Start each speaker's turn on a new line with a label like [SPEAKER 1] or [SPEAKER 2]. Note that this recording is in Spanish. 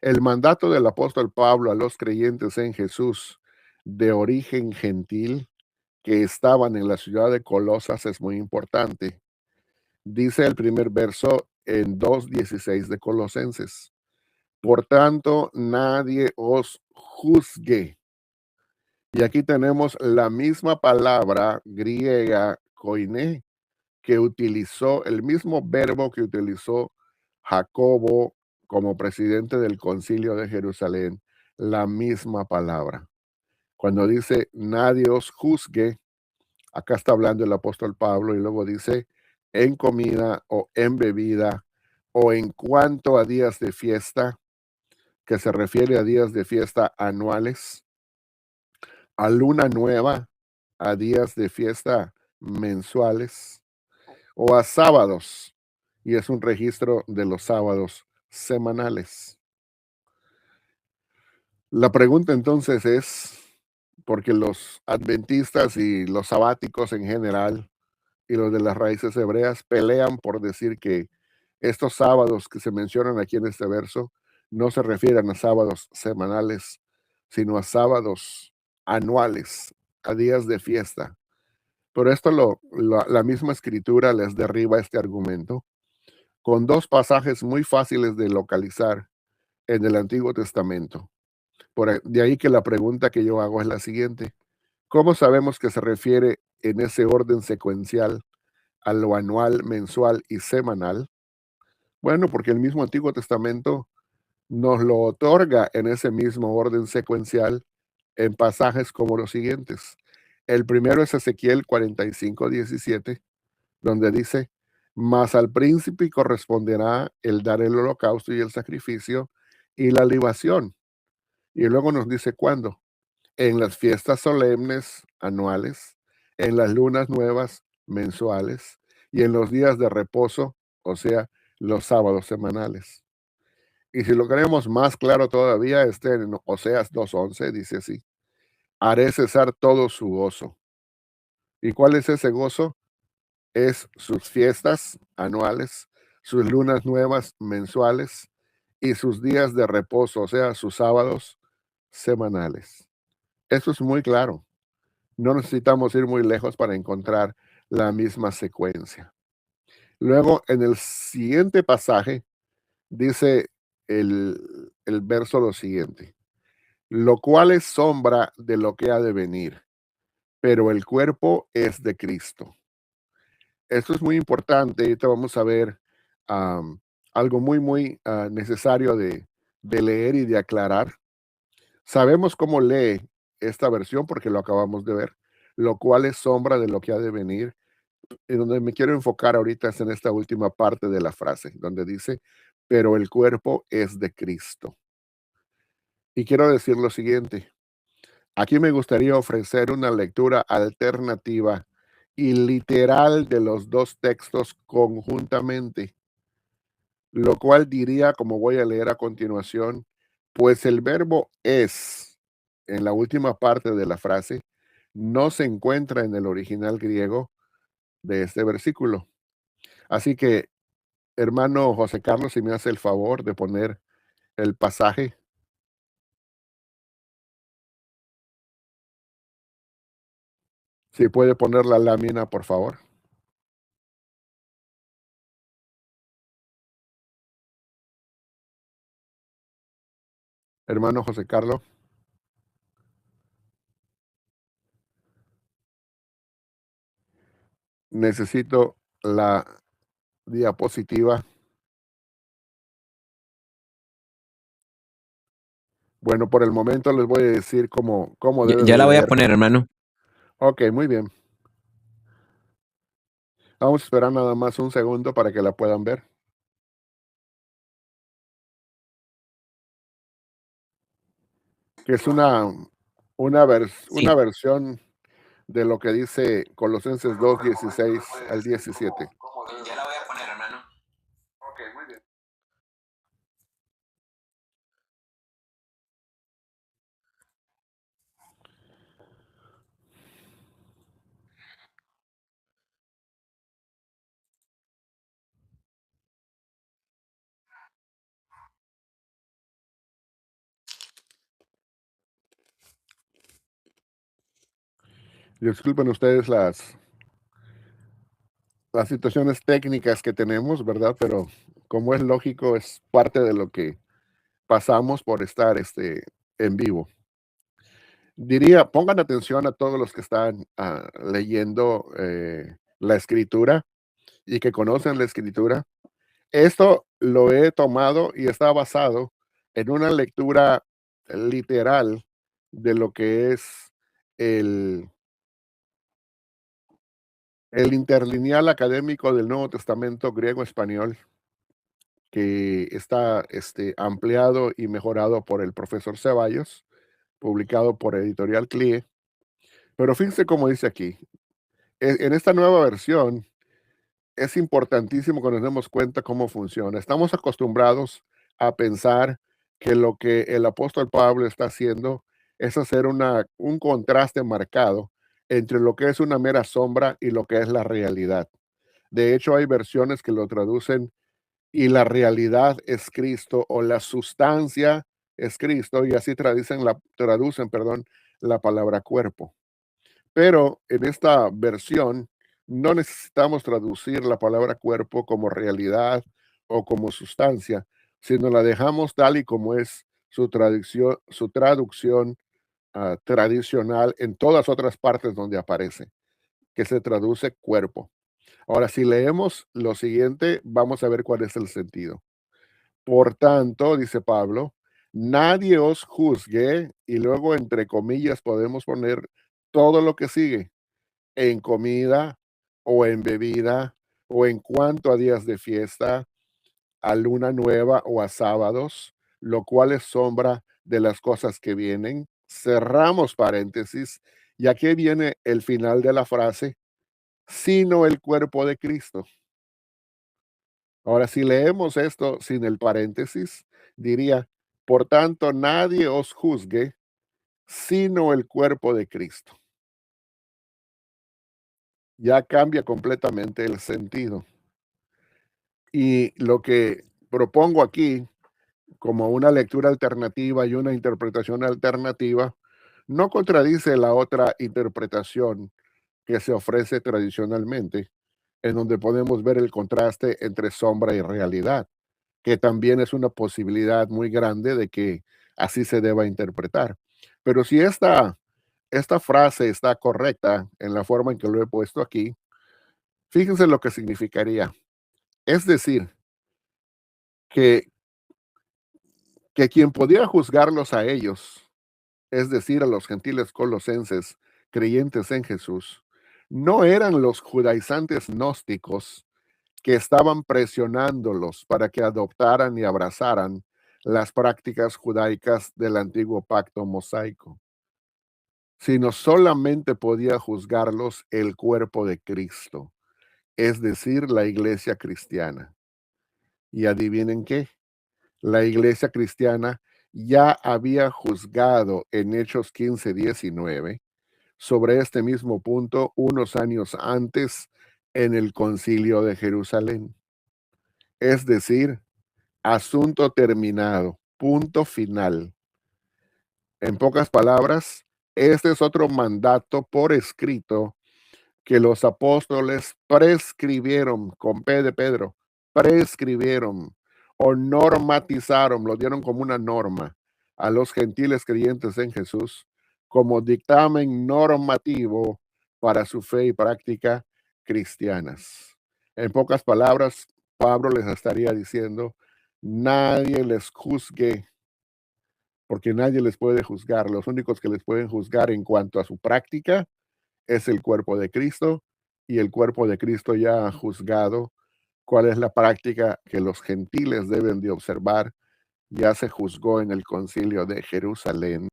[SPEAKER 1] El mandato del apóstol Pablo a los creyentes en Jesús de origen gentil que estaban en la ciudad de Colosas es muy importante. Dice el primer verso en 2:16 de Colosenses. Por tanto, nadie os juzgue. Y aquí tenemos la misma palabra griega koiné que utilizó, el mismo verbo que utilizó Jacobo como presidente del concilio de Jerusalén, la misma palabra. Cuando dice nadie os juzgue, acá está hablando el apóstol Pablo y luego dice en comida o en bebida o en cuanto a días de fiesta, que se refiere a días de fiesta anuales, a luna nueva, a días de fiesta mensuales o a sábados, y es un registro de los sábados semanales. La pregunta entonces es, porque los adventistas y los sabáticos en general y los de las raíces hebreas pelean por decir que estos sábados que se mencionan aquí en este verso no se refieren a sábados semanales, sino a sábados anuales, a días de fiesta. Pero esto la misma escritura les derriba este argumento con dos pasajes muy fáciles de localizar en el Antiguo Testamento. De ahí que la pregunta que yo hago es la siguiente. ¿Cómo sabemos que se refiere en ese orden secuencial a lo anual, mensual y semanal? Bueno, porque el mismo Antiguo Testamento nos lo otorga en ese mismo orden secuencial en pasajes como los siguientes. El primero es Ezequiel 45:17, donde dice, mas al príncipe corresponderá el dar el holocausto y el sacrificio y la libación. Y luego nos dice cuándo. En las fiestas solemnes anuales, en las lunas nuevas mensuales y en los días de reposo, o sea, los sábados semanales. Y si lo queremos más claro todavía, en Oseas 2:11 dice así, haré cesar todo su gozo. ¿Y cuál es ese gozo? Es sus fiestas anuales, sus lunas nuevas mensuales y sus días de reposo, o sea, sus sábados semanales. Eso es muy claro. No necesitamos ir muy lejos para encontrar la misma secuencia. Luego, en el siguiente pasaje, dice el verso lo siguiente, lo cual es sombra de lo que ha de venir, pero el cuerpo es de Cristo. Esto es muy importante. Ahorita vamos a ver am, algo muy necesario de leer y de aclarar. Sabemos cómo lee esta versión porque lo acabamos de ver, lo cual es sombra de lo que ha de venir. Y donde me quiero enfocar ahorita es en esta última parte de la frase, donde dice, pero el cuerpo es de Cristo. Y quiero decir lo siguiente, aquí me gustaría ofrecer una lectura alternativa y literal de los dos textos conjuntamente, lo cual diría, como voy a leer a continuación, pues el verbo es, en la última parte de la frase, no se encuentra en el original griego de este versículo. Así que, hermano José Carlos, si me hace el favor de poner el pasaje, si puede poner la lámina, por favor. Hermano José Carlos, necesito la diapositiva. Bueno, por el momento les voy a decir cómo
[SPEAKER 2] Ya,
[SPEAKER 1] deben
[SPEAKER 2] ya
[SPEAKER 1] de
[SPEAKER 2] la voy a
[SPEAKER 1] leer.
[SPEAKER 2] poner, hermano.
[SPEAKER 1] Ok, muy bien. Vamos a esperar nada más un segundo para que la puedan ver. Que es una
[SPEAKER 2] Sí.
[SPEAKER 1] versión de lo que dice Colosenses 2:16 al 17.
[SPEAKER 2] Ya la voy a poner, hermano.
[SPEAKER 1] Ok, muy bien. Disculpen ustedes las situaciones técnicas que tenemos, ¿verdad? Pero como es lógico, es parte de lo que pasamos por estar en vivo. Diría, pongan atención a todos los que están leyendo la escritura y que conocen la escritura. Esto lo he tomado y está basado en una lectura literal de lo que es el, el interlineal académico del Nuevo Testamento griego-español, que está ampliado y mejorado por el profesor Ceballos, publicado por Editorial CLIE. Pero fíjense cómo dice aquí, en esta nueva versión es importantísimo que nos demos cuenta cómo funciona. Estamos acostumbrados a pensar que lo que el apóstol Pablo está haciendo es hacer un contraste marcado entre lo que es una mera sombra y lo que es la realidad. De hecho, hay versiones que lo traducen y la realidad es Cristo o la sustancia es Cristo y así traducen, perdón, la palabra cuerpo. Pero en esta versión no necesitamos traducir la palabra cuerpo como realidad o como sustancia, sino la dejamos tal y como es su traducción tradicional en todas otras partes donde aparece, que se traduce cuerpo. Ahora, si leemos lo siguiente, vamos a ver cuál es el sentido. Por tanto, dice Pablo, nadie os juzgue, y luego entre comillas podemos poner todo lo que sigue en comida o en bebida o en cuanto a días de fiesta, a luna nueva o a sábados, lo cual es sombra de las cosas que vienen. Cerramos paréntesis y aquí viene el final de la frase, sino el cuerpo de Cristo. Ahora, si leemos esto sin el paréntesis, diría, por tanto, nadie os juzgue, sino el cuerpo de Cristo. Ya cambia completamente el sentido. Y lo que propongo aquí, como una lectura alternativa y una interpretación alternativa, no contradice la otra interpretación que se ofrece tradicionalmente, en donde podemos ver el contraste entre sombra y realidad, que también es una posibilidad muy grande de que así se deba interpretar. Pero si esta frase está correcta en la forma en que lo he puesto aquí, fíjense lo que significaría. Es decir, que quien podía juzgarlos a ellos, es decir, a los gentiles colosenses creyentes en Jesús, no eran los judaizantes gnósticos que estaban presionándolos para que adoptaran y abrazaran las prácticas judaicas del antiguo pacto mosaico, sino solamente podía juzgarlos el cuerpo de Cristo, es decir, la iglesia cristiana. Y adivinen qué, la iglesia cristiana ya había juzgado en Hechos 15:19 sobre este mismo punto unos años antes en el concilio de Jerusalén. Es decir, asunto terminado, punto final. En pocas palabras, este es otro mandato por escrito que los apóstoles prescribieron, con P de Pedro, prescribieron o normatizaron, lo dieron como una norma a los gentiles creyentes en Jesús como dictamen normativo para su fe y práctica cristianas. En pocas palabras, Pablo les estaría diciendo, nadie les juzgue, porque nadie les puede juzgar. Los únicos que les pueden juzgar en cuanto a su práctica es el cuerpo de Cristo, y el cuerpo de Cristo ya ha juzgado cuál es la práctica que los gentiles deben de observar. Ya se juzgó en el concilio de Jerusalén.